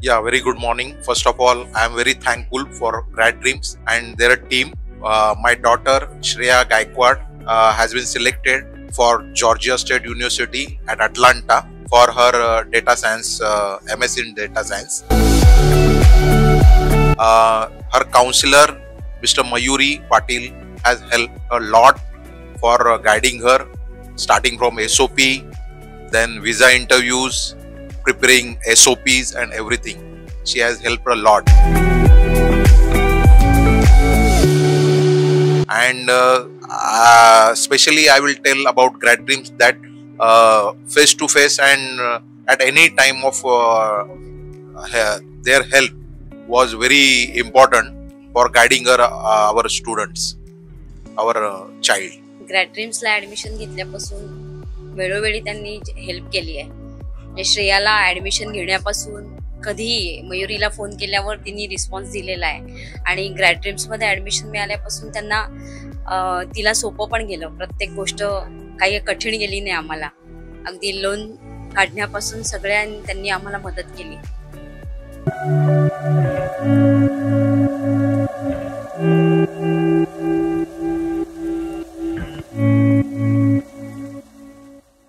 Yeah, very good morning. First of all, I am very thankful for Grad Dreams and their team. My daughter Shreya Gaikwad has been selected for Georgia State University at Atlanta for her data science, MS in data science. Her counselor, Mr. Mayuri Patil, has helped a lot for guiding her, starting from SOP, then visa interviews, preparing SOPs and everything. She has helped a lot. And especially I will tell about Grad Dreams that face to face and at any time of their help was very important for guiding our students, our child. ग्रॅड ड्रीम्सला admission घेतल्यापासून वेळोवेळी त्यांनी help केली आहे. म्हणजे श्रेयाला admission घेण्यापासून कधी मयुरीला phone केल्यावर तिने रिस्पॉन्स दिलेला आहे आणि ग्रॅड ड्रीम्समध्ये ऍडमिशन मिळाल्यापासून त्यांना तिला सोपं पण गेलं. प्रत्येक गोष्ट काही कठीण गेली नाही आम्हाला. अगदी लोन काढण्यापासून सगळ्यांनी त्यांनी आम्हाला मदत केली.